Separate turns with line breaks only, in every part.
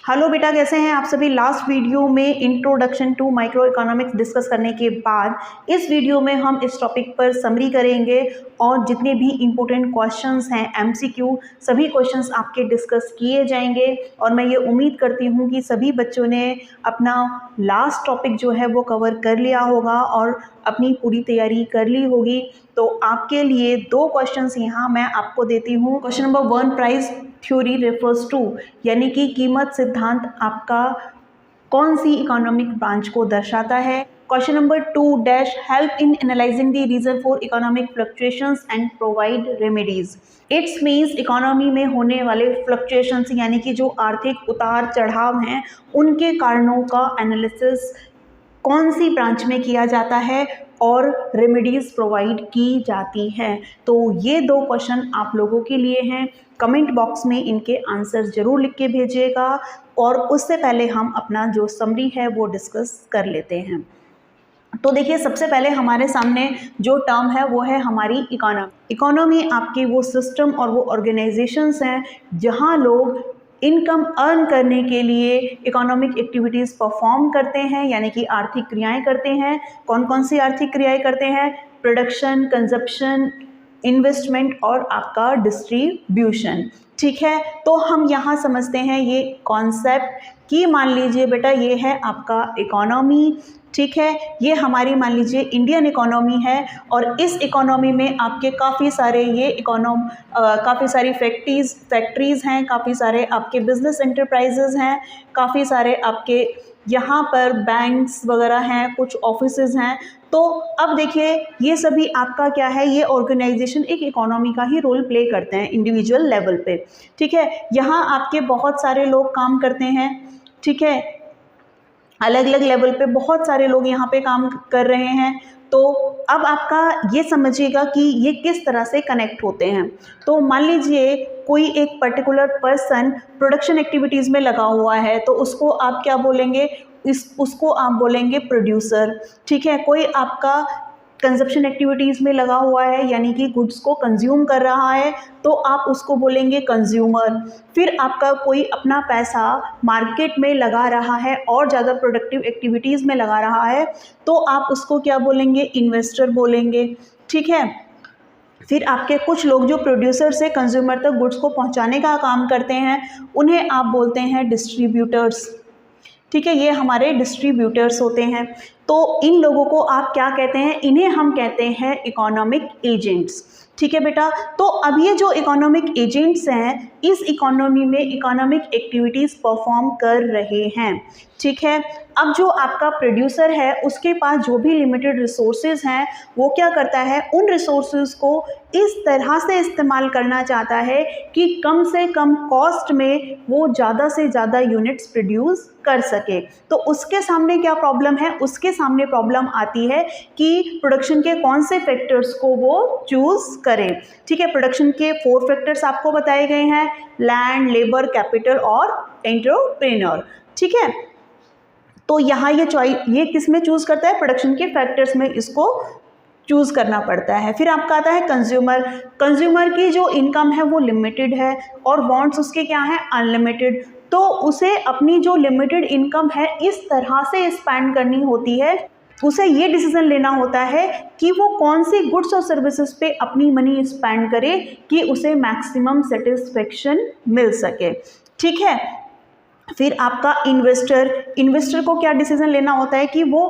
Hello बेटा, कैसे हैं आप सभी। लास्ट वीडियो में introduction to micro economics discuss करने के बाद इस वीडियो में हम इस टॉपिक पर समरी करेंगे और जितने भी इम्पोर्टेंट क्वेश्चंस हैं एमसीक्यू सभी क्वेश्चंस आपके डिस्कस किए जाएंगे। और मैं ये उम्मीद करती हूँ कि सभी बच्चों ने अपना लास्ट टॉपिक जो है वो कवर कर लिया होगा और अपनी पूरी तैयारी कर ली होगी। तो आपके लिए दो क्वेश्चंस यहाँ मैं आपको देती हूँ। Question number 1, price theory refers to, यानी कि कीमत सिद्धांत आपका कौन सी इकोनॉमिक ब्रांच को दर्शाता है। Question number 2, dash help in analysing the reason for economic fluctuations and provide remedies. It's means economy में होने वाले फ्लक्चुएशंस यानी कि जो आर्थिक उतार चढ़ाव हैं उनके कारणों का एनालिसिस कौन सी ब्रांच में किया जाता है और रेमेडीज प्रोवाइड की जाती है। तो ये दो क्वेश्चन आप लोगों के लिए हैं। कमेंट बॉक्स में इनके आंसर जरूर लिख के भेजिएगा और उससे पहले हम अपना जो समरी है वो डिस्कस कर लेते हैं। तो देखिए, सबसे पहले हमारे सामने जो टर्म है वो है हमारी इकोनॉमी। इकोनॉमी आपकी वो सिस्टम और वो ऑर्गेनाइजेशंस हैं जहां लोग इनकम अर्न करने के लिए इकोनॉमिक एक्टिविटीज़ परफॉर्म करते हैं, यानी कि आर्थिक क्रियाएं करते हैं। कौन कौन सी आर्थिक क्रियाएं करते हैं? प्रोडक्शन, कंजप्शन, इन्वेस्टमेंट और आपका डिस्ट्रीब्यूशन। ठीक है, तो हम यहाँ समझते हैं ये कॉन्सेप्ट कि मान लीजिए बेटा ये है आपका इकोनॉमी। ठीक है, ये हमारी मान लीजिए इंडियन इकोनॉमी है और इस इकोनॉमी में आपके काफ़ी सारे काफ़ी सारी फैक्ट्रीज़ हैं, काफ़ी सारे आपके बिजनेस एंटरप्राइजेज़ हैं, काफ़ी सारे आपके यहाँ पर बैंक्स वगैरह हैं, कुछ ऑफिसेज़ हैं। तो अब देखिए ये सभी आपका क्या है, ये ऑर्गेनाइजेशन एक इकोनॉमी का ही रोल प्ले करते हैं इंडिविजुअल लेवल पे। ठीक है, यहाँ आपके बहुत सारे लोग काम करते हैं। ठीक है, अलग अलग लेवल पे बहुत सारे लोग यहाँ पे काम कर रहे हैं। तो अब आपका ये समझिएगा कि ये किस तरह से कनेक्ट होते हैं। तो मान लीजिए कोई एक पर्टिकुलर पर्सन प्रोडक्शन एक्टिविटीज़ में लगा हुआ है तो उसको आप क्या बोलेंगे? उसको आप बोलेंगे प्रोड्यूसर। ठीक है, कोई आपका कंजप्शन एक्टिविटीज़ में लगा हुआ है यानी कि गुड्स को कंज्यूम कर रहा है तो आप उसको बोलेंगे कंज्यूमर। फिर आपका कोई अपना पैसा मार्केट में लगा रहा है और ज़्यादा प्रोडक्टिव एक्टिविटीज़ में लगा रहा है तो आप उसको क्या बोलेंगे? इन्वेस्टर बोलेंगे। ठीक है, फिर आपके कुछ लोग जो प्रोड्यूसर से कंज्यूमर तक गुड्स को पहुंचाने का काम करते हैं उन्हें आप बोलते हैं डिस्ट्रीब्यूटर्स। ठीक है, ये हमारे डिस्ट्रीब्यूटर्स होते हैं। तो इन लोगों को आप क्या कहते हैं? इन्हें हम कहते हैं इकोनॉमिक एजेंट्स। ठीक है बेटा, तो अब ये जो इकोनॉमिक एजेंट्स हैं इस इकोनॉमी में इकोनॉमिक एक्टिविटीज़ परफॉर्म कर रहे हैं। ठीक है, अब जो आपका प्रोड्यूसर है उसके पास जो भी लिमिटेड रिसोर्सेज हैं वो क्या करता है? उन रिसोर्सेज को इस तरह से इस्तेमाल करना चाहता है कि कम से कम कॉस्ट में वो ज़्यादा से ज़्यादा यूनिट्स प्रोड्यूस कर सके। तो उसके सामने क्या प्रॉब्लम है? उसके सामने प्रॉब्लम आती है कि प्रोडक्शन के कौन से फैक्टर्स को वो चूज़ करें। ठीक है, प्रोडक्शन के 4 फैक्टर्स आपको बताए गए हैं: लैंड, लेबर, कैपिटल और एंटरप्रेन्योर। ठीक है, तो यहाँ ये किस में चूज़ करता है? प्रोडक्शन के फैक्टर्स में इसको चूज़ करना पड़ता है। फिर आपका आता है कंज्यूमर। कंज्यूमर की जो इनकम है वो लिमिटेड है और वांट्स उसके क्या है? अनलिमिटेड। तो उसे अपनी जो लिमिटेड इनकम है इस तरह से स्पेंड करनी होती है, उसे ये डिसीजन लेना होता है कि वो कौन सी गुड्स और सर्विसेज पे अपनी मनी स्पेंड करे कि उसे मैक्सिमम सेटिस्फेक्शन मिल सके। ठीक है, फिर आपका इन्वेस्टर को क्या डिसीजन लेना होता है कि वो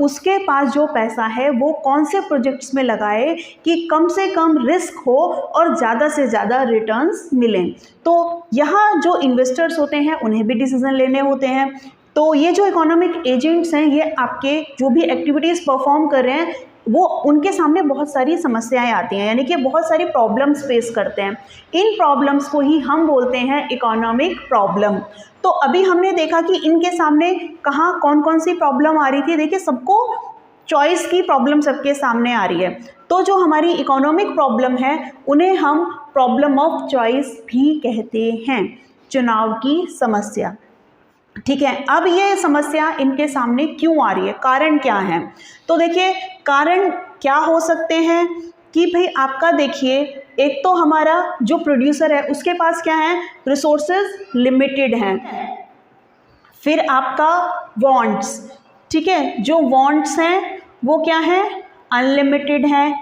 उसके पास जो पैसा है वो कौन से प्रोजेक्ट्स में लगाए कि कम से कम रिस्क हो और ज़्यादा से ज़्यादा रिटर्न्स मिलें। तो यहाँ जो इन्वेस्टर्स होते हैं उन्हें भी डिसीजन लेने होते हैं। तो ये जो इकोनॉमिक एजेंट्स हैं ये आपके जो भी एक्टिविटीज़ परफॉर्म कर रहे हैं वो उनके सामने बहुत सारी समस्याएं आती हैं, यानी कि बहुत सारी प्रॉब्लम्स फेस करते हैं। इन प्रॉब्लम्स को ही हम बोलते हैं इकोनॉमिक प्रॉब्लम। तो अभी हमने देखा कि इनके सामने कहाँ कौन कौन सी प्रॉब्लम आ रही थी। देखिए, सबको चॉइस की प्रॉब्लम सबके सामने आ रही है। तो जो हमारी इकोनॉमिक प्रॉब्लम है उन्हें हम प्रॉब्लम ऑफ चॉइस भी कहते हैं, चुनाव की समस्या। ठीक है, अब ये समस्या इनके सामने क्यों आ रही है? कारण क्या है? तो देखिए, कारण क्या हो सकते हैं कि भाई आपका देखिए, एक तो हमारा जो प्रोड्यूसर है उसके पास क्या है? रिसोर्सेज लिमिटेड हैं। फिर आपका वांट्स, ठीक है, जो वांट्स हैं वो क्या है, अनलिमिटेड है,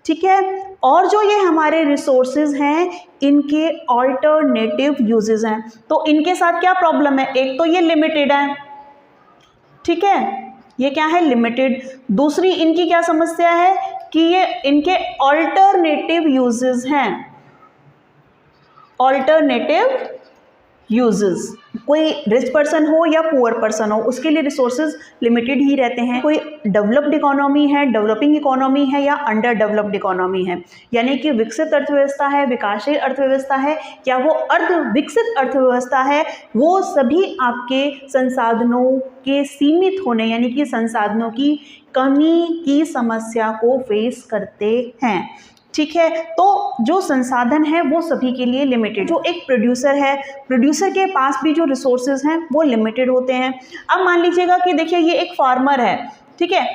ठीक है। और जो ये हमारे रिसोर्सेज हैं इनके ऑल्टरनेटिव यूजेस हैं, तो इनके साथ क्या प्रॉब्लम है, एक तो ये लिमिटेड है, ठीक है, ये क्या है, लिमिटेड। दूसरी इनकी क्या समस्या है कि ये इनके ऑल्टरनेटिव यूजेस हैं, ऑल्टरनेटिव यूजेस। कोई रिच पर्सन हो या पुअर पर्सन हो उसके लिए रिसोर्सेज लिमिटेड ही रहते हैं। कोई डेवलप्ड इकोनॉमी है, डेवलपिंग इकोनॉमी है या अंडर डेवलप्ड इकोनॉमी है, यानी कि विकसित अर्थव्यवस्था है, विकासशील अर्थव्यवस्था है या वो अर्ध विकसित अर्थव्यवस्था है, वो सभी आपके संसाधनों के सीमित होने यानी कि संसाधनों की कमी की समस्या को फेस करते हैं, ठीक है। तो जो संसाधन है वो सभी के लिए लिमिटेड। जो एक प्रोड्यूसर है, प्रोड्यूसर के पास भी जो रिसोर्सेज हैं वो लिमिटेड होते हैं। अब मान लीजिएगा कि देखिए ये एक फार्मर है, ठीक है,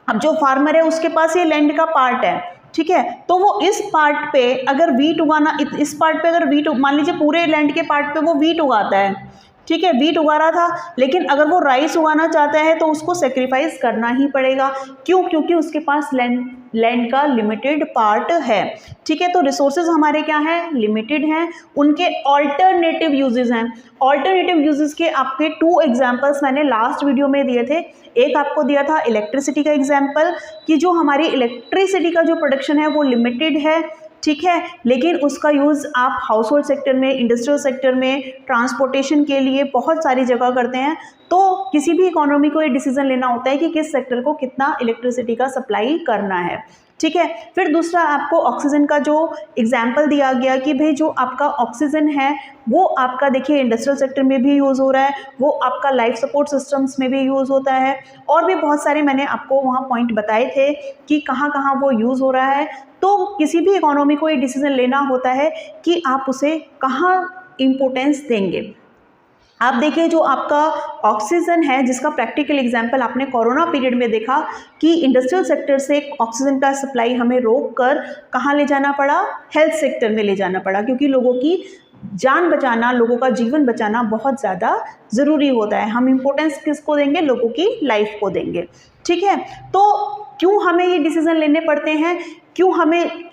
अब जो फार्मर है उसके पास ये लैंड का पार्ट है, ठीक है, तो वो इस पार्ट पे अगर वीट उगाना, इस पार्ट पे अगर वीट, मान लीजिए पूरे लैंड के पार्ट पे वो वीट उगाता है, ठीक है, वीट उगा रहा था, लेकिन अगर वो राइस उगाना चाहता है तो उसको सेक्रीफाइस करना ही पड़ेगा। क्यों? क्योंकि उसके पास लैंड का लिमिटेड पार्ट है, ठीक है। तो रिसोर्सेज हमारे क्या हैं, लिमिटेड हैं, उनके ऑल्टरनेटिव यूजेस हैं। ऑल्टरनेटिव यूजेस के आपके 2 एग्जांपल्स मैंने लास्ट वीडियो में दिए थे। एक आपको दिया था इलेक्ट्रिसिटी का एग्जाम्पल कि जो हमारी इलेक्ट्रिसिटी का जो प्रोडक्शन है वो लिमिटेड है, ठीक है, लेकिन उसका यूज़ आप हाउस होल्ड सेक्टर में, इंडस्ट्रियल सेक्टर में, ट्रांसपोर्टेशन के लिए बहुत सारी जगह करते हैं। तो किसी भी इकोनॉमी को ये डिसीजन लेना होता है कि किस सेक्टर को कितना इलेक्ट्रिसिटी का सप्लाई करना है, ठीक है। फिर दूसरा आपको ऑक्सीजन का जो एग्जाम्पल दिया गया कि भाई जो आपका ऑक्सीजन है वो आपका देखिए इंडस्ट्रियल सेक्टर में भी यूज़ हो रहा है, वो आपका लाइफ सपोर्ट सिस्टम्स में भी यूज़ होता है, और भी बहुत सारे मैंने आपको वहाँ पॉइंट बताए थे कि कहाँ कहाँ वो यूज़ हो रहा है। तो किसी भी इकोनॉमी को ये डिसीजन लेना होता है कि आप उसे कहाँ इम्पोर्टेंस देंगे। आप देखिए जो आपका ऑक्सीजन है जिसका प्रैक्टिकल एग्जांपल आपने कोरोना पीरियड में देखा कि इंडस्ट्रियल सेक्टर से ऑक्सीजन का सप्लाई हमें रोक कर कहाँ ले जाना पड़ा, हेल्थ सेक्टर में ले जाना पड़ा, क्योंकि लोगों की जान बचाना, लोगों का जीवन बचाना बहुत ज़्यादा ज़रूरी होता है। हम इम्पोर्टेंस किसको देंगे, लोगों की लाइफ को देंगे, ठीक है। तो क्यों हमें ये डिसीजन लेने पड़ते हैं, क्यों हमें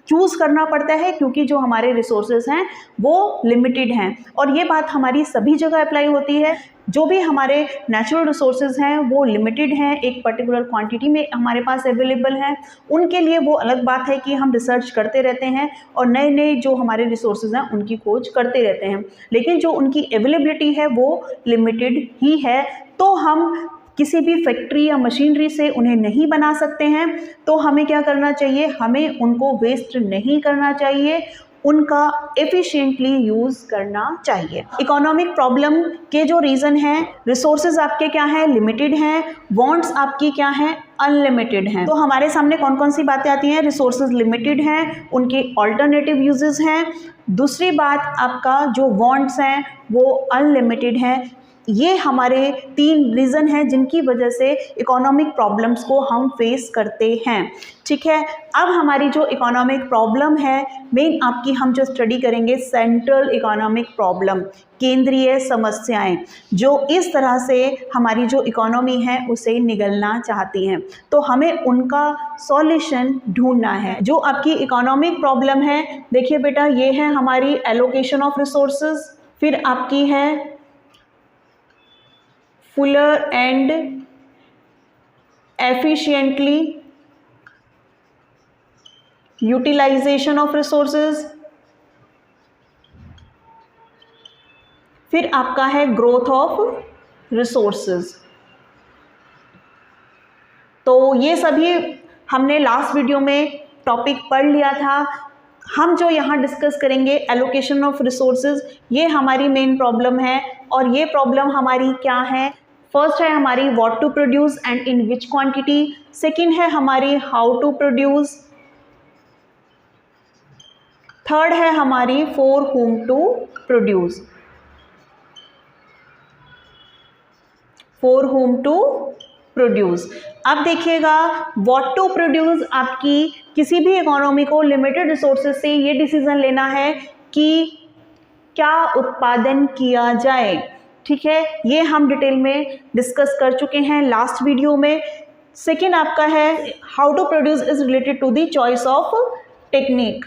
चूज़ करना पड़ता है, क्योंकि जो हमारे रिसोर्सेज हैं वो लिमिटेड हैं, और ये बात हमारी सभी जगह अप्लाई होती है। जो भी हमारे नेचुरल रिसोर्सेज हैं वो लिमिटेड हैं, एक पर्टिकुलर क्वांटिटी में हमारे पास अवेलेबल हैं। उनके लिए वो अलग बात है कि हम रिसर्च करते रहते हैं और नए नए जो हमारे रिसोर्सेज हैं उनकी खोज करते रहते हैं, लेकिन जो उनकी अवेलेबिलिटी है वो लिमिटेड ही है। तो हम किसी भी फैक्ट्री या मशीनरी से उन्हें नहीं बना सकते हैं, तो हमें क्या करना चाहिए, हमें उनको वेस्ट नहीं करना चाहिए, उनका एफिशिएंटली यूज़ करना चाहिए। इकोनॉमिक प्रॉब्लम के जो रीज़न हैं, रिसोर्सेज आपके क्या हैं, लिमिटेड हैं, वांट्स आपकी क्या हैं, अनलिमिटेड हैं। तो हमारे सामने कौन कौन सी बातें आती हैं, रिसोर्सेज लिमिटेड हैं, उनके ऑल्टरनेटिव यूजेस हैं। दूसरी बात आपका जो वांट्स हैं वो अनलिमिटेड हैं। ये हमारे 3 रीज़न हैं जिनकी वजह से इकोनॉमिक प्रॉब्लम्स को हम फेस करते हैं, ठीक है। अब हमारी जो इकोनॉमिक प्रॉब्लम है मेन आपकी हम जो स्टडी करेंगे सेंट्रल इकोनॉमिक प्रॉब्लम, केंद्रीय समस्याएं, जो इस तरह से हमारी जो इकोनॉमी है उसे निगलना चाहती हैं, तो हमें उनका सॉल्यूशन ढूंढना है। जो आपकी इकोनॉमिक प्रॉब्लम है, देखिए बेटा ये है हमारी एलोकेशन ऑफ रिसोर्सेज, फिर आपकी है fuller and efficiently utilization of resources, फिर आपका है ग्रोथ ऑफ रिसोर्सेज। तो ये सभी हमने लास्ट वीडियो में टॉपिक पढ़ लिया था। हम जो यहाँ डिस्कस करेंगे एलोकेशन ऑफ रिसोर्सेज, ये हमारी मेन प्रॉब्लम है, और ये प्रॉब्लम हमारी क्या है, फर्स्ट है हमारी what to produce and in which quantity, second है हमारी हाउ टू प्रोड्यूस, थर्ड है हमारी for whom to produce, for whom to produce. अब देखिएगा व्हाट टू प्रोड्यूस आपकी किसी भी इकोनॉमी को लिमिटेड रिसोर्सेज से ये डिसीजन लेना है कि क्या उत्पादन किया जाए, ठीक है, ये हम डिटेल में डिस्कस कर चुके हैं लास्ट वीडियो में। सेकेंड आपका है how to produce is related to the choice of technique.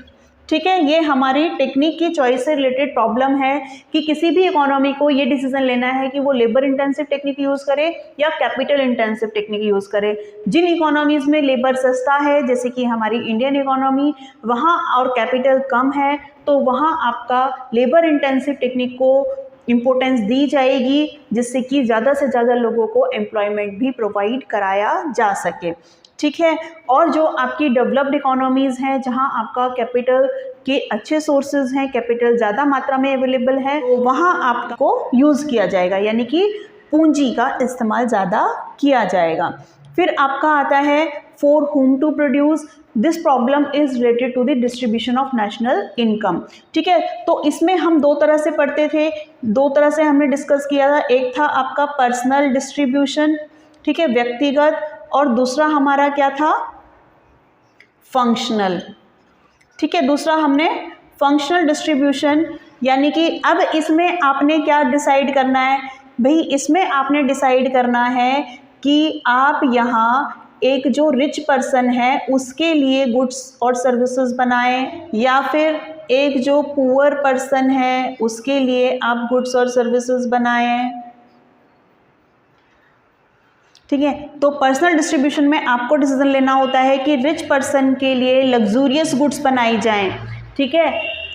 ठीक है, ये हमारी टेक्निक की चॉइस से रिलेटेड प्रॉब्लम है कि किसी भी इकोनॉमी को ये डिसीजन लेना है कि वो लेबर इंटेंसिव टेक्निक यूज़ करे या कैपिटल इंटेंसिव टेक्निक यूज़ करे। जिन इकोनॉमीज़ में लेबर सस्ता है, जैसे कि हमारी इंडियन इकोनॉमी, वहाँ और कैपिटल कम है, तो वहाँ आपका लेबर इंटेंसिव टेक्निक को इम्पोर्टेंस दी जाएगी, जिससे कि ज़्यादा से ज़्यादा लोगों को एम्प्लॉयमेंट भी प्रोवाइड कराया जा सके। ठीक है, और जो आपकी डेवलप्ड इकोनॉमीज़ हैं, जहां आपका कैपिटल के अच्छे सोर्सेज हैं, कैपिटल ज़्यादा मात्रा में अवेलेबल है, तो वहां आपको यूज़ किया जाएगा, यानी कि पूंजी का इस्तेमाल ज़्यादा किया जाएगा। फिर आपका आता है for whom to produce, this problem is related to the distribution of national income. ठीक है, तो इसमें हम दो तरह से पढ़ते थे, दो तरह से हमने डिस्कस किया था। एक था आपका पर्सनल डिस्ट्रीब्यूशन, ठीक है, व्यक्तिगत, और दूसरा हमारा क्या था, फंक्शनल। ठीक है, दूसरा हमने फंक्शनल डिस्ट्रीब्यूशन, यानी कि अब इसमें आपने क्या डिसाइड करना है भाई, इसमें आपने डिसाइड करना है कि आप यहाँ एक जो रिच पर्सन है उसके लिए गुड्स और सर्विसेज बनाएं, या फिर एक जो पुअर पर्सन है उसके लिए आप गुड्स और सर्विसेज बनाएं। ठीक है, तो पर्सनल डिस्ट्रीब्यूशन में आपको डिसीजन लेना होता है कि रिच पर्सन के लिए लग्जूरियस गुड्स बनाई जाएं। ठीक है,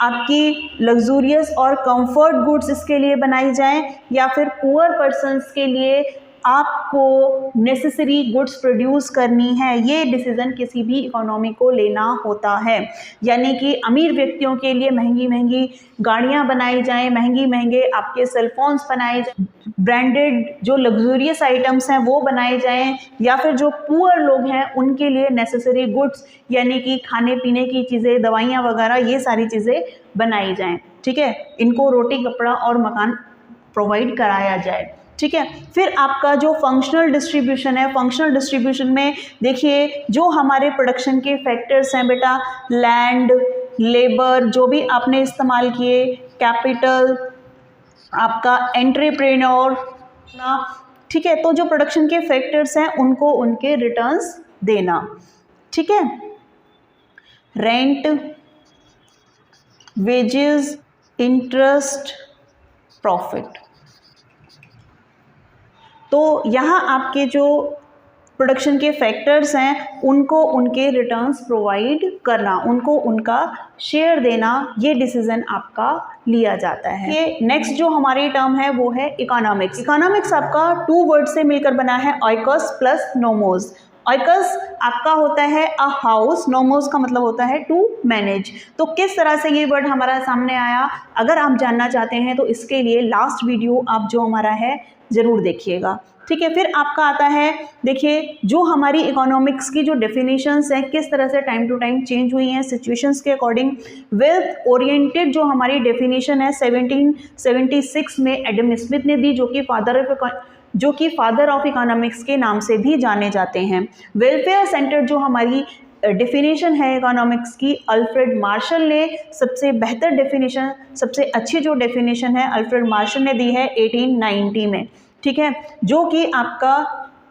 आपकी लग्जूरियस और कंफर्ट गुड्स इसके लिए बनाई जाएं, या फिर पुअर पर्सन्स के लिए आपको नेसेसरी गुड्स प्रोड्यूस करनी है। ये डिसीजन किसी भी इकोनॉमी को लेना होता है, यानी कि अमीर व्यक्तियों के लिए महंगी महंगी गाड़ियां बनाई जाएं, महंगी महंगे आपके सेलफोन्स बनाए जाएं, ब्रांडेड जो लग्जूरियस आइटम्स हैं वो बनाए जाएं, या फिर जो पुअर लोग हैं उनके लिए नेसेसरी गुड्स, यानी कि खाने पीने की चीज़ें, दवाइयाँ वगैरह, ये सारी चीज़ें बनाई जाएं। ठीक है, इनको रोटी कपड़ा और मकान प्रोवाइड कराया जाए। ठीक है, फिर आपका जो फंक्शनल डिस्ट्रीब्यूशन है, फंक्शनल डिस्ट्रीब्यूशन में देखिए जो हमारे प्रोडक्शन के फैक्टर्स हैं बेटा, लैंड, लेबर जो भी आपने इस्तेमाल किए, कैपिटल, आपका एंटरप्रेन्योर, ठीक है, तो जो प्रोडक्शन के फैक्टर्स हैं उनको उनके रिटर्न्स देना। ठीक है, रेंट, वेजेस, इंटरेस्ट, प्रॉफिट। तो यहाँ आपके जो प्रोडक्शन के फैक्टर्स हैं उनको उनके रिटर्न्स प्रोवाइड करना, उनको उनका शेयर देना, ये डिसीजन आपका लिया जाता है। ये नेक्स्ट जो हमारी टर्म है वो है इकोनॉमिक्स। इकोनॉमिक्स आपका 2 वर्ड से मिलकर बना है, ऑइकस प्लस नोमोस। ऑइकस आपका होता है अ हाउस, नोमोस का मतलब होता है टू मैनेज। तो किस तरह से ये वर्ड हमारा सामने आया, अगर आप जानना चाहते हैं तो इसके लिए लास्ट वीडियो आप जो हमारा है ज़रूर देखिएगा। ठीक है, फिर आपका आता है, देखिए जो हमारी इकोनॉमिक्स की जो डेफिनेशंस हैं किस तरह से टाइम टू टाइम चेंज हुई हैं सिचुएशंस के अकॉर्डिंग। वेल्थ ओरिएंटेड जो हमारी डेफिनेशन है 1776 में एडम स्मिथ ने दी, जो कि फादर ऑफ इकोनॉमिक्स के नाम से भी जाने जाते हैं। वेलफेयर सेंटर जो हमारी डेफिनेशन है इकोनॉमिक्स की, अल्फ्रेड मार्शल ने सबसे बेहतर डेफिनेशन, सबसे अच्छी जो डेफिनेशन है अल्फ्रेड मार्शल ने दी है 1890 में। ठीक है, जो कि आपका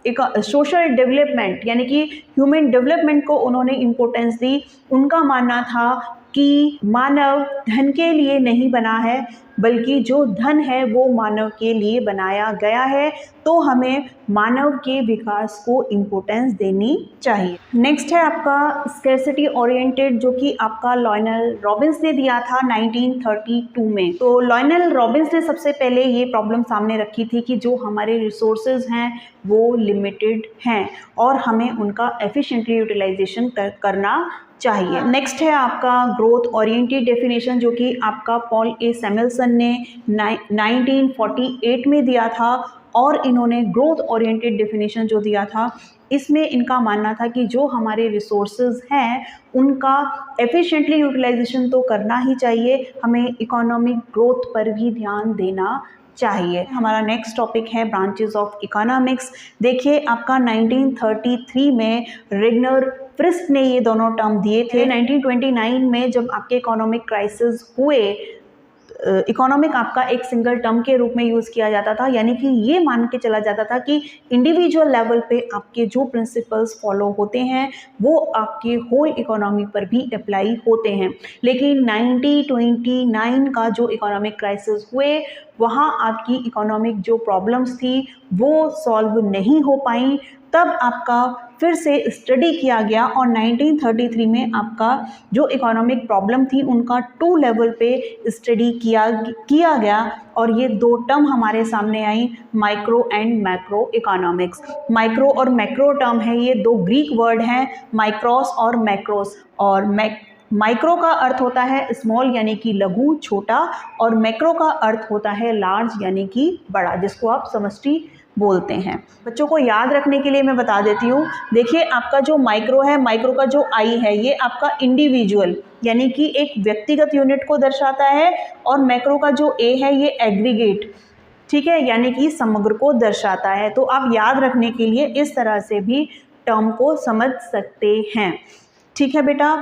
एक सोशल डेवलपमेंट यानी कि ह्यूमन डेवलपमेंट को उन्होंने इम्पोर्टेंस दी। उनका मानना था कि मानव धन के लिए नहीं बना है, बल्कि जो धन है वो मानव के लिए बनाया गया है, तो हमें मानव के विकास को इम्पोर्टेंस देनी चाहिए। नेक्स्ट है आपका स्कैरसिटी ओरिएंटेड, जो कि आपका लॉयनल रॉबिन्स ने दिया था 1932 में। तो लॉयनल रॉबिन्स ने सबसे पहले ये प्रॉब्लम सामने रखी थी कि जो हमारे रिसोर्सेज हैं वो लिमिटेड हैं और हमें उनका एफिशिएंटली यूटिलाइजेशन करना चाहिए। नेक्स्ट है आपका ग्रोथ ओरिएंटेड डेफिनेशन, जो कि आपका पॉल ए सैमुएल्सन ने 1948 में दिया था, और इन्होंने ग्रोथ ओरिएंटेड डेफिनेशन जो दिया था इसमें इनका मानना था कि जो हमारे रिसोर्सेज हैं उनका एफिशिएंटली यूटिलाइजेशन तो करना ही चाहिए, हमें इकोनॉमिक ग्रोथ पर भी ध्यान देना चाहिए। हमारा नेक्स्ट टॉपिक है ब्रांचेस ऑफ इकोनॉमिक्स। देखिए आपका 1933 में रेगनर फ्रिस्क ने ये दोनों टर्म दिए थे। 1929 में जब आपके इकोनॉमिक क्राइसिस हुए इकोनॉमिक आपका एक सिंगल टर्म के रूप में यूज़ किया जाता था, यानी कि ये मान के चला जाता था कि इंडिविजुअल लेवल पे आपके जो प्रिंसिपल्स फॉलो होते हैं वो आपके होल इकोनॉमी पर भी अप्लाई होते हैं। लेकिन 1929 का जो इकोनॉमिक क्राइसिस हुए, वहाँ आपकी इकोनॉमिक जो प्रॉब्लम्स थी वो सॉल्व नहीं हो पाई। तब आपका फिर से स्टडी किया गया और 1933 में आपका जो इकोनॉमिक प्रॉब्लम थी उनका 2 लेवल पे स्टडी किया गया और ये 2 टर्म हमारे सामने आई, micro and macro economics. Micro और मैक्रो टर्म है, ये 2 ग्रीक वर्ड हैं, माइक्रोस और मैक्रोस। और माइक्रो का अर्थ होता है स्मॉल यानी कि लघु छोटा, और मैक्रो का अर्थ होता है लार्ज यानी कि बड़ा, जिसको आप समष्टि बोलते हैं। बच्चों को याद रखने के लिए मैं बता देती हूँ, देखिए आपका जो माइक्रो है, माइक्रो का जो आई है ये आपका इंडिविजुअल यानी कि एक व्यक्तिगत यूनिट को दर्शाता है, और मैक्रो का जो ए है ये एग्रीगेट, ठीक है, यानी कि समग्र को दर्शाता है। तो आप याद रखने के लिए इस तरह से भी टर्म को समझ सकते हैं, ठीक है बेटा।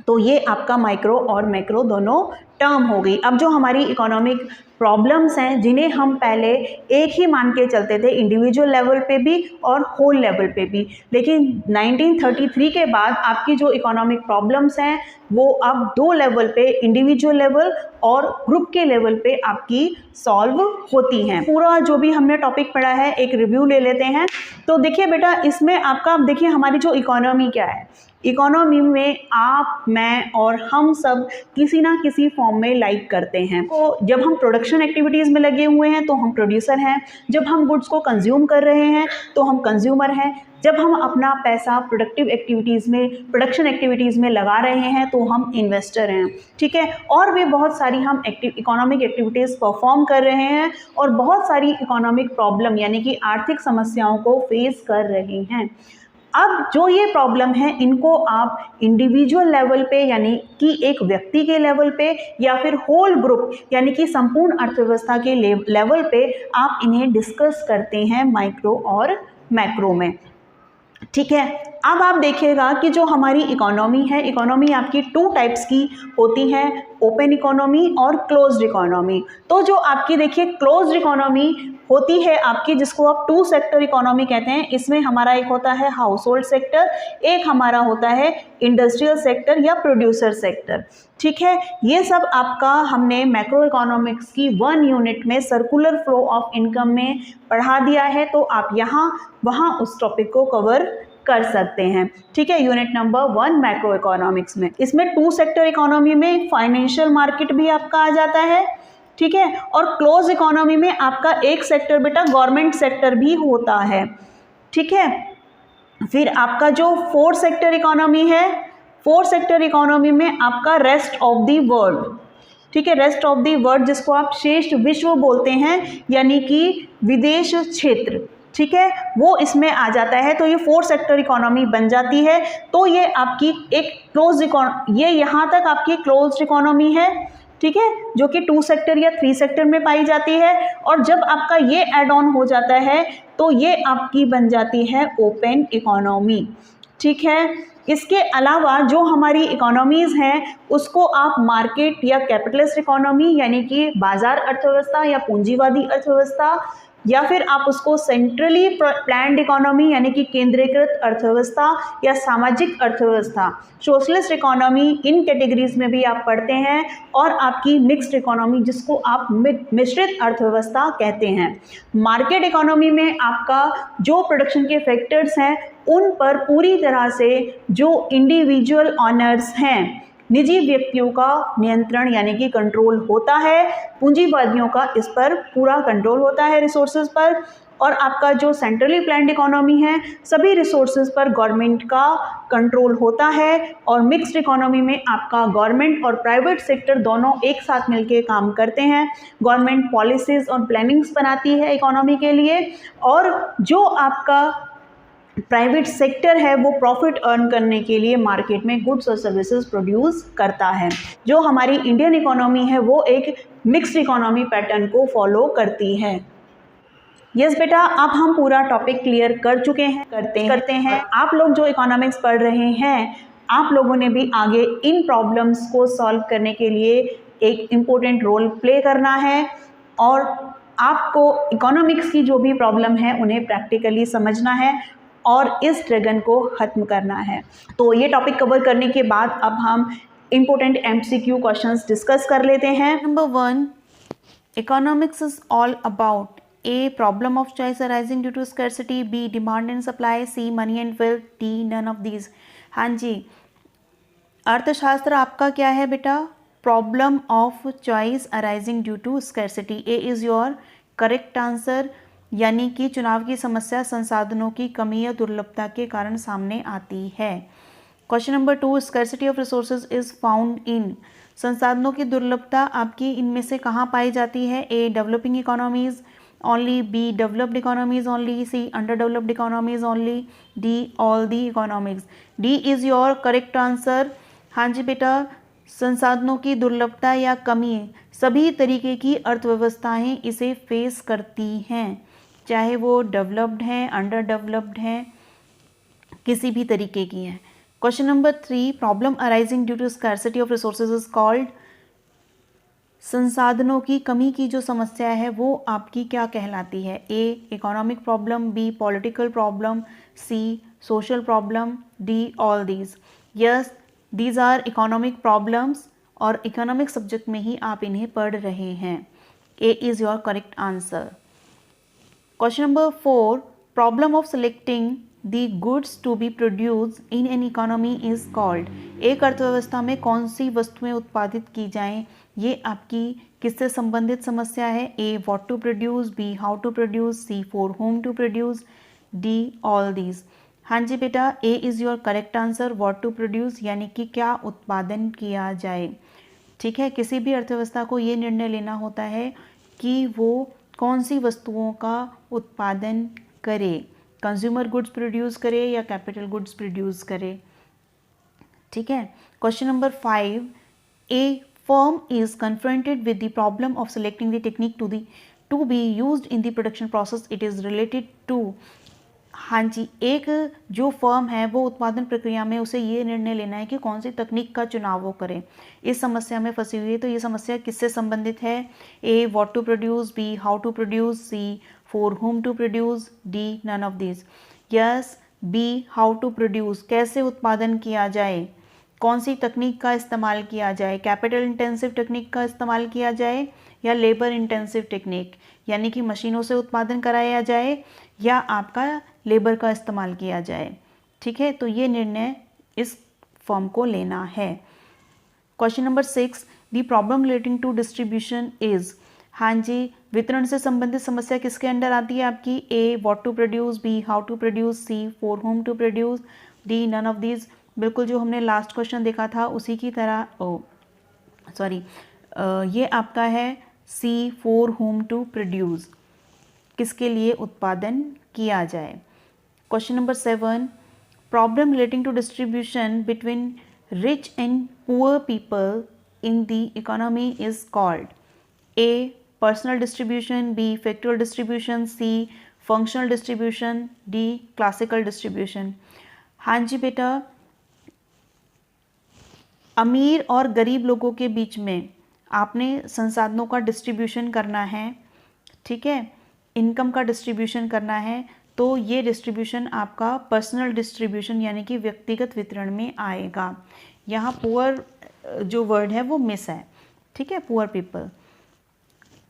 तो ये आपका माइक्रो और मैक्रो दोनों टर्म हो गई। अब जो हमारी इकोनॉमिक प्रॉब्लम्स हैं जिन्हें हम पहले एक ही मान के चलते थे, इंडिविजुअल लेवल पे भी और होल लेवल पे भी, लेकिन 1933 के बाद आपकी जो इकोनॉमिक प्रॉब्लम्स हैं वो अब 2 लेवल पे, इंडिविजुअल लेवल और ग्रुप के लेवल पे आपकी सॉल्व होती हैं। पूरा जो भी हमने टॉपिक पढ़ा है एक रिव्यू ले लेते हैं। तो देखिए बेटा, इसमें आपका देखिए हमारी जो इकोनॉमी क्या है, इकोनॉमी में आप, मैं और हम सब किसी ना किसी फॉर्म में लाइक करते हैं। तो जब हम प्रोडक्शन एक्टिविटीज़ में लगे हुए हैं तो हम प्रोड्यूसर हैं, जब हम गुड्स को कंज्यूम कर रहे हैं तो हम कंज्यूमर हैं, जब हम अपना पैसा प्रोडक्टिव एक्टिविटीज़ में, प्रोडक्शन एक्टिविटीज़ में लगा रहे हैं तो हम इन्वेस्टर हैं, ठीक है। और भी बहुत सारी हम इकोनॉमिक एक्टिविटीज़ परफॉर्म कर रहे हैं और बहुत सारी इकोनॉमिक प्रॉब्लम यानी कि आर्थिक समस्याओं को फेस कर रहे हैं। अब जो ये प्रॉब्लम है इनको आप इंडिविजुअल लेवल पे यानी कि एक व्यक्ति के लेवल पे या फिर होल ग्रुप यानी कि संपूर्ण अर्थव्यवस्था के लेवल पे आप इन्हें डिस्कस करते हैं माइक्रो और मैक्रो में, ठीक है। अब आप देखिएगा कि जो हमारी इकोनॉमी है, इकोनॉमी आपकी 2 टाइप्स की होती है, ओपन इकोनॉमी और क्लोज्ड इकोनॉमी। तो जो आपकी देखिए क्लोज्ड इकोनॉमी होती है आपकी, जिसको आप 2 सेक्टर इकोनॉमी कहते हैं, इसमें हमारा एक होता है हाउस होल्ड सेक्टर, एक हमारा होता है इंडस्ट्रियल सेक्टर या प्रोड्यूसर सेक्टर, ठीक है। ये सब आपका हमने मैक्रो इकोनॉमिक्स की 1 यूनिट में सर्कुलर फ्लो ऑफ इनकम में पढ़ा दिया है, तो आप यहाँ वहाँ उस टॉपिक को कवर कर सकते हैं, ठीक है। यूनिट नंबर 1 मैक्रो इकोनॉमिक्स में, इसमें 2 सेक्टर इकोनॉमी में फाइनेंशियल मार्केट भी आपका आ जाता है, ठीक है। और क्लोज इकोनॉमी में आपका एक सेक्टर बेटा गवर्नमेंट सेक्टर भी होता है, ठीक है। फिर आपका जो 4 सेक्टर इकोनॉमी है, 4 सेक्टर इकोनॉमी में आपका रेस्ट ऑफ द वर्ल्ड, ठीक है, रेस्ट ऑफ द वर्ल्ड जिसको आप शेष विश्व बोलते हैं यानी कि विदेश क्षेत्र, ठीक है, वो इसमें आ जाता है। तो ये 4 सेक्टर इकोनॉमी बन जाती है। तो ये आपकी एक क्लोज ये यहाँ तक आपकी क्लोज्ड इकोनॉमी है, ठीक है, जो कि 2 सेक्टर या 3 सेक्टर में पाई जाती है। और जब आपका ये एड ऑन हो जाता है तो ये आपकी बन जाती है ओपन इकोनॉमी, ठीक है। इसके अलावा जो हमारी इकोनॉमीज़ हैं उसको आप मार्केट या कैपिटलिस्ट इकोनॉमी यानी कि बाजार अर्थव्यवस्था या पूंजीवादी अर्थव्यवस्था, या फिर आप उसको सेंट्रली प्लान्ड इकोनॉमी यानी कि केंद्रीकृत अर्थव्यवस्था या सामाजिक अर्थव्यवस्था, सोशलिस्ट इकोनॉमी, इन कैटेगरीज में भी आप पढ़ते हैं। और आपकी मिक्स्ड इकोनॉमी जिसको आप मिश्रित अर्थव्यवस्था कहते हैं। मार्केट इकोनॉमी में आपका जो प्रोडक्शन के फैक्टर्स हैं उन पर पूरी तरह से जो इंडिविजुअल ऑनर्स हैं, निजी व्यक्तियों का नियंत्रण यानी कि कंट्रोल होता है, पूंजीवादियों का इस पर पूरा कंट्रोल होता है रिसोर्सेज पर। और आपका जो सेंट्रली प्लान्ड इकोनॉमी है, सभी रिसोर्सेज पर गवर्नमेंट का कंट्रोल होता है। और मिक्स्ड इकोनॉमी में आपका गवर्नमेंट और प्राइवेट सेक्टर दोनों एक साथ मिलकर काम करते हैं। गवर्नमेंट पॉलिसीज़ और प्लानिंग्स बनाती है इकोनॉमी के लिए, और जो आपका प्राइवेट सेक्टर है वो प्रॉफिट अर्न करने के लिए मार्केट में गुड्स और सर्विसेज प्रोड्यूस करता है। जो हमारी इंडियन इकोनॉमी है वो एक मिक्स्ड इकोनॉमी पैटर्न को फॉलो करती है। यस बेटा, अब हम पूरा टॉपिक क्लियर कर चुके हैं, करते हैं। आप लोग जो इकोनॉमिक्स पढ़ रहे हैं, आप लोगों ने भी आगे इन प्रॉब्लम्स को सॉल्व करने के लिए एक इम्पोर्टेंट रोल प्ले करना है और आपको इकोनॉमिक्स की जो भी प्रॉब्लम है उन्हें प्रैक्टिकली समझना है और इस ड्रैगन को ख़त्म करना है। तो ये टॉपिक कवर करने के बाद अब हम इम्पोर्टेंट MCQ क्वेश्चंस डिस्कस कर लेते हैं। Number 1, economics is all about A, problem of choice arising due to scarcity, B, demand and supply, C, money and wealth, D, none of these। हाँ जी, अर्थशास्त्र आपका क्या है बेटा? Problem of choice arising due to scarcity. A is your correct answer, यानी कि चुनाव की समस्या संसाधनों की कमी या दुर्लभता के कारण सामने आती है। Question number 2, scarcity of resources is found in. संसाधनों की दुर्लभता आपकी इनमें से कहाँ पाई जाती है? A, developing economies only, B, developed economies only, C, underdeveloped economies only, D, all the economics। D is your correct answer। हाँ जी बेटा, संसाधनों की दुर्लभता या कमी सभी तरीके की अर्थव्यवस्थाएं इसे फेस करती हैं, चाहे वो डेवलप्ड हैं, अंडर डेवलप्ड हैं, किसी भी तरीके की हैं। Question number 3, problem arising due to scarcity of resources is called. संसाधनों की कमी की जो समस्या है वो आपकी क्या कहलाती है? A, economic problem, B, political problem, C, social problem, D, all these. Yes, these are economic problems और इकोनॉमिक सब्जेक्ट में ही आप इन्हें पढ़ रहे हैं। A is your correct answer. Question number 4, problem of selecting the goods to be produce in an economy is called. एक अर्थव्यवस्था में कौन सी वस्तुएं उत्पादित की जाएं, ये आपकी किससे संबंधित समस्या है? A, what to produce, B, how to produce, C, for whom to produce, D, all these. हाँ जी बेटा, A is your correct answer, what to produce, यानी कि क्या उत्पादन किया जाए। ठीक है, किसी भी अर्थव्यवस्था को ये निर्णय लेना होता है कि वो कौन सी वस्तुओं का उत्पादन करे, कंज्यूमर गुड्स प्रोड्यूस करे या कैपिटल गुड्स प्रोड्यूस करे। ठीक है। Question number 5, A firm is confronted with the problem of selecting the technique to be used in the production process it is related to। हाँ जी, एक जो फर्म है वो उत्पादन प्रक्रिया में उसे ये निर्णय लेना है कि कौन सी तकनीक का चुनाव वो करे। इस समस्या में फंसी हुई है, तो ये समस्या किससे संबंधित है? A, what to produce, B, how to produce, C, for whom to produce, D, none of this. Yes, B, how to produce, कैसे उत्पादन किया जाए, कौन सी तकनीक का इस्तेमाल किया जाए, कैपिटल इंटेंसिव टेक्निक का इस्तेमाल किया जाए या लेबर इंटेंसिव टेक्निक, यानी कि मशीनों से उत्पादन कराया जाए या आपका लेबर का इस्तेमाल किया जाए। ठीक है, तो ये निर्णय इस फर्म को लेना है। Question number 6, the problem relating to distribution is. हाँ जी, वितरण से संबंधित समस्या किसके अंडर आती है आपकी? A, what to produce, B, how to produce, C, for whom to produce, D, none of these. बिल्कुल जो हमने लास्ट क्वेश्चन देखा था उसी की तरह, ये आपका है C, for whom to produce, किसके लिए उत्पादन किया जाए। Question number 7, problem relating to distribution between rich and poor people in the economy is called. A, personal distribution, B, factorial distribution, C, functional distribution, D, classical distribution. हाँ जी बेटा, अमीर और गरीब लोगों के बीच में आपने संसाधनों का डिस्ट्रीब्यूशन करना है। ठीक है, इनकम का डिस्ट्रीब्यूशन करना है, तो ये डिस्ट्रीब्यूशन आपका पर्सनल डिस्ट्रीब्यूशन यानी कि व्यक्तिगत वितरण में आएगा। यहाँ पुअर जो वर्ड है वो मिस है। ठीक है, poor people.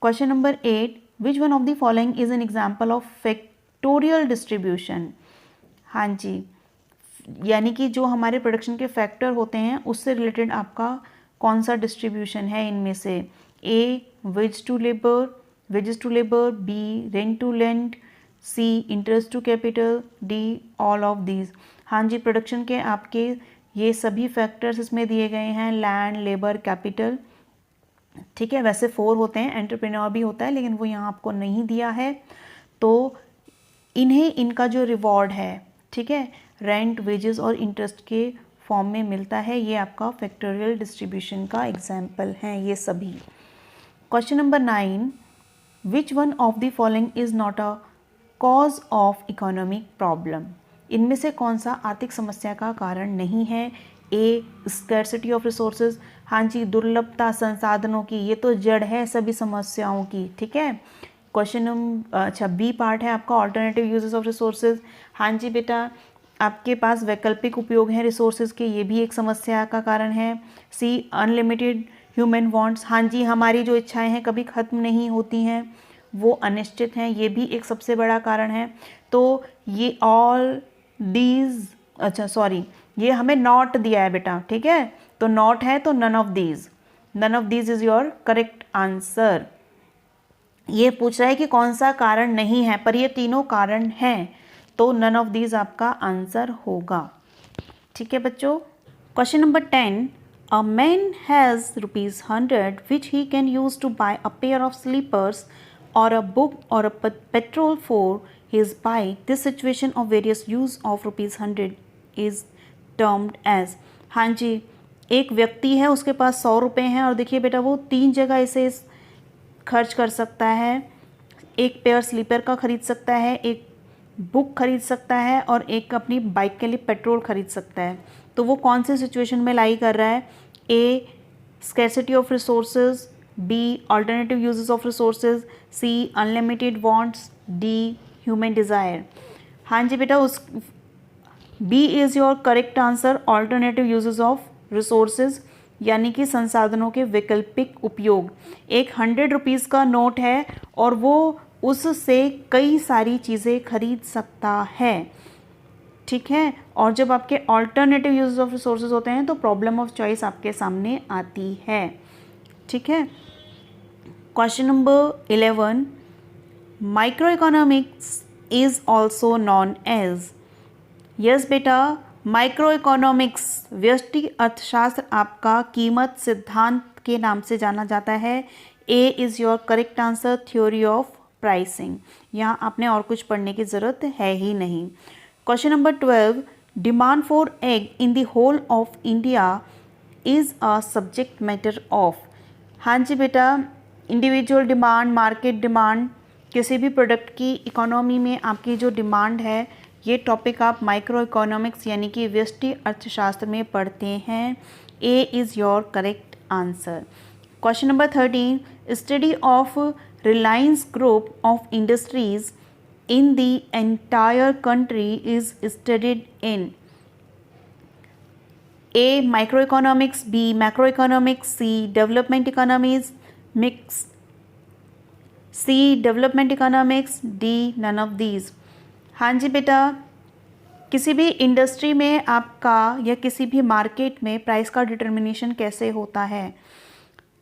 Question number 8, which one of the following is an example of factorial distribution. हाँ जी, यानी कि जो हमारे प्रोडक्शन के फैक्टर होते हैं उससे रिलेटेड आपका कौन सा डिस्ट्रीब्यूशन है इनमें से? A, wage to labour, B, rent to land, C, interest to capital, D, all of these. हाँ जी, प्रोडक्शन के आपके ये सभी फैक्टर्स इसमें दिए गए हैं, लैंड, लेबर, कैपिटल। ठीक है, वैसे 4 होते हैं, एंटरप्रेन्योर भी होता है लेकिन वो यहाँ आपको नहीं दिया है, तो इन्हें इनका जो रिवॉर्ड है, ठीक है, रेंट, वेजेस और इंटरेस्ट के फॉर्म में मिलता है। ये आपका फैक्टोरियल डिस्ट्रीब्यूशन का एग्जाम्पल हैं ये सभी। Question number 9, which one of the following is not a cause of economic problem. इनमें से कौन सा आर्थिक समस्या का कारण नहीं है? ए स्कैर्सिटी ऑफ रिसोर्सेज, हाँ जी दुर्लभता संसाधनों की, ये तो जड़ है सभी समस्याओं की, ठीक है। क्वेश्चन नंबर अच्छा बी पार्ट है आपका ऑल्टरनेटिव यूजेस ऑफ रिसोर्सेज, हाँ जी बेटा आपके पास वैकल्पिक उपयोग हैं रिसोर्सेज के, ये भी एक समस्या का कारण है। सी अनलिमिटेड ह्यूमन वांट्स, हाँ जी हमारी जो इच्छाएं हैं कभी ख़त्म नहीं होती हैं, वो अनिश्चित हैं, ये भी एक सबसे बड़ा कारण है। तो ये ऑल दीज, अच्छा सॉरी ये हमें नॉट दिया है बेटा, ठीक है, तो नॉट है तो none of these is your correct answer. ये पूछ रहा है कि कौन सा कारण नहीं है, पर ये तीनों कारण हैं, तो नन ऑफ दीज आपका आंसर होगा, ठीक है बच्चों। Question number 10, a man has ₹100 which he can use to buy a pair of slippers और अ बुक और a petrol for his bike, this situation of various use of ₹100 is termed as, हाँ जी एक व्यक्ति है उसके पास 100 रुपये हैं और देखिए बेटा वो 3 जगह इसे खर्च कर सकता है, एक पेयर स्लीपर का खरीद सकता है, एक बुक खरीद सकता है और एक अपनी बाइक के लिए पेट्रोल खरीद सकता है। तो वो कौन से सिचुएशन में लाई कर रहा है, A scarcity of resources, B alternative uses of resources, C unlimited wants, D human desire. हाँ जी बेटा उस B is your correct answer, alternative uses of resources यानी कि संसाधनों के वैकल्पिक उपयोग। एक 100 रुपीज़ का नोट है और वो उससे कई सारी चीज़ें खरीद सकता है, ठीक है, और जब आपके अल्टरनेटिव यूजेस ऑफ रिसोर्सेज होते हैं तो प्रॉब्लम ऑफ चॉइस आपके सामने आती है, ठीक है। Question number 11, micro economics is also known as, yes बेटा माइक्रो इकोनॉमिक्स व्यष्टि अर्थशास्त्र आपका कीमत सिद्धांत के नाम से जाना जाता है। ए is your correct answer, theory of pricing, यहाँ आपने और कुछ पढ़ने की ज़रूरत है ही नहीं। Question number 12, demand for egg in the whole of India is a subject matter of, हाँ जी बेटा इंडिविजुअल डिमांड, मार्केट डिमांड, किसी भी प्रोडक्ट की इकोनॉमी में आपकी जो डिमांड है, ये टॉपिक आप माइक्रो इकोनॉमिक्स यानी कि व्यष्टि अर्थशास्त्र में पढ़ते हैं। A is your correct answer. Question number 13, study of Reliance group of industries in the entire country is studied in, A micro economics, B macro economics, C development economies mix, C development economics, D none of these. हाँ जी बेटा किसी भी industry में आपका या किसी भी मार्केट में प्राइस का डिटर्मिनेशन कैसे होता है,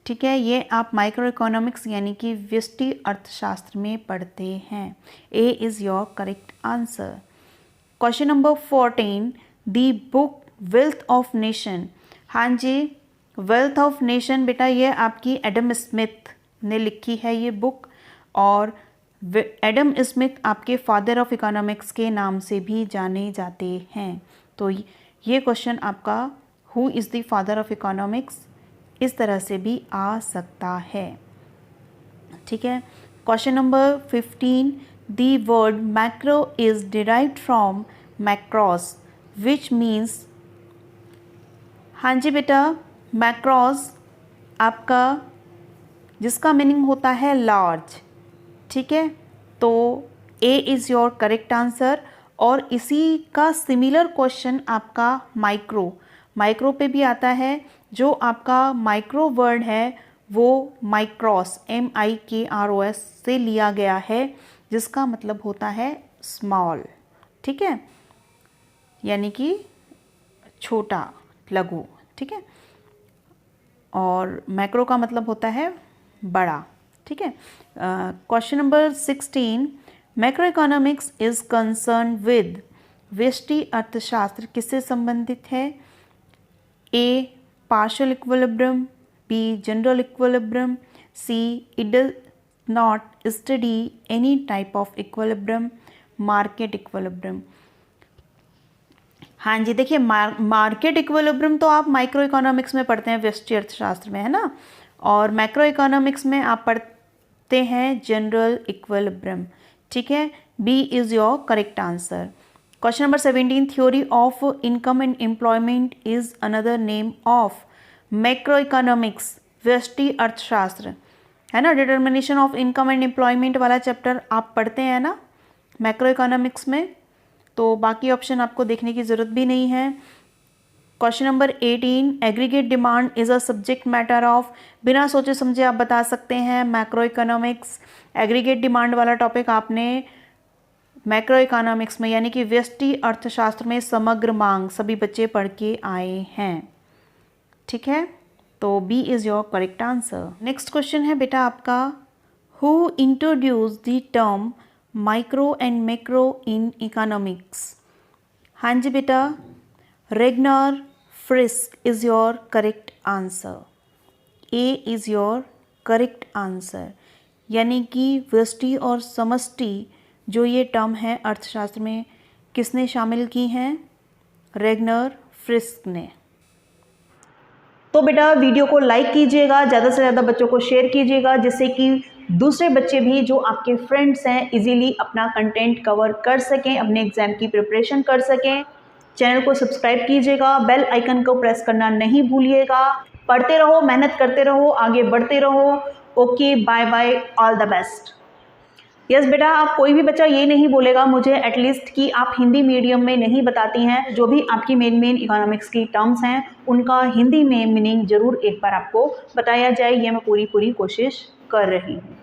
ठीक है, ये आप माइक्रो इकोनॉमिक्स यानी कि व्यष्टि अर्थशास्त्र में पढ़ते हैं। A is your correct answer. Question number 14, the book wealth of nation, हाँ जी वेल्थ ऑफ नेशन बेटा ये आपकी एडम स्मिथ ने लिखी है ये बुक, और एडम स्मिथ आपके फादर ऑफ इकोनॉमिक्स के नाम से भी जाने जाते हैं। तो ये क्वेश्चन आपका who is the father of economics इस तरह से भी आ सकता है, ठीक है। Question number 15, the word macro is derived from macros which means, हाँ जी बेटा मैक्रॉस आपका जिसका मीनिंग होता है लार्ज, ठीक है, तो ए इज़ योर करेक्ट आंसर। और इसी का सिमिलर क्वेश्चन आपका माइक्रो पे भी आता है, जो आपका माइक्रो वर्ड है वो माइक्रॉस MIKROS से लिया गया है, जिसका मतलब होता है स्मॉल, ठीक है, यानी कि छोटा लघु, ठीक है, और मैक्रो का मतलब होता है बड़ा, ठीक है। Question number 16, macro economics is concern with, व्यष्टि अर्थशास्त्र किससे संबंधित है, A partial equilibrium, B general equilibrium, C it does not study any type of equilibrium, market equilibrium. हाँ जी देखिए मार्केट इक्विलिब्रियम तो आप माइक्रो इकोनॉमिक्स में पढ़ते हैं व्यष्टि अर्थशास्त्र में, है ना, और मैक्रो इकोनॉमिक्स में आप पढ़ते हैं जनरल इक्विलिब्रियम, ठीक है। B is your correct answer. Question number 17, theory of income and employment is another name of macro economics, व्यष्टि अर्थशास्त्र, है ना। Determination of income and employment वाला चैप्टर आप पढ़ते हैं ना मैक्रो इकोनॉमिक्स में, तो बाकी ऑप्शन आपको देखने की ज़रूरत भी नहीं है। Question number 18, aggregate demand is a subject matter of, बिना सोचे समझे आप बता सकते हैं मैक्रो इकोनॉमिक्स। एग्रीगेट डिमांड वाला टॉपिक आपने मैक्रो इकोनॉमिक्स में यानी कि व्यष्टि अर्थशास्त्र में समग्र मांग सभी बच्चे पढ़ के आए हैं, ठीक है। तो B is your correct answer. Next question है बेटा आपका, who introduce the term micro and macro in economics. हाँ जी बेटा, Ragnar Frisch is your correct answer. A is your correct answer, यानी कि व्यष्टि और समष्टि जो ये टर्म है अर्थशास्त्र में किसने शामिल की हैं, रेगनर फ्रिस्क ने। तो बेटा वीडियो को लाइक कीजिएगा, ज़्यादा से ज़्यादा बच्चों को शेयर कीजिएगा, जिससे कि दूसरे बच्चे भी जो आपके फ्रेंड्स हैं इजीली अपना कंटेंट कवर कर सकें, अपने एग्जाम की प्रिपरेशन कर सकें। चैनल को सब्सक्राइब कीजिएगा, बेल आइकन को प्रेस करना नहीं भूलिएगा। पढ़ते रहो, मेहनत करते रहो, आगे बढ़ते रहो। Okay, bye bye, all the best. Yes बेटा, आप कोई भी बच्चा ये नहीं बोलेगा मुझे एटलीस्ट कि आप हिंदी मीडियम में नहीं बताती हैं। जो भी आपकी मेन इकोनॉमिक्स की टर्म्स हैं उनका हिंदी में मीनिंग ज़रूर एक बार आपको बताया जाए, ये मैं पूरी कोशिश कर रही हूँ।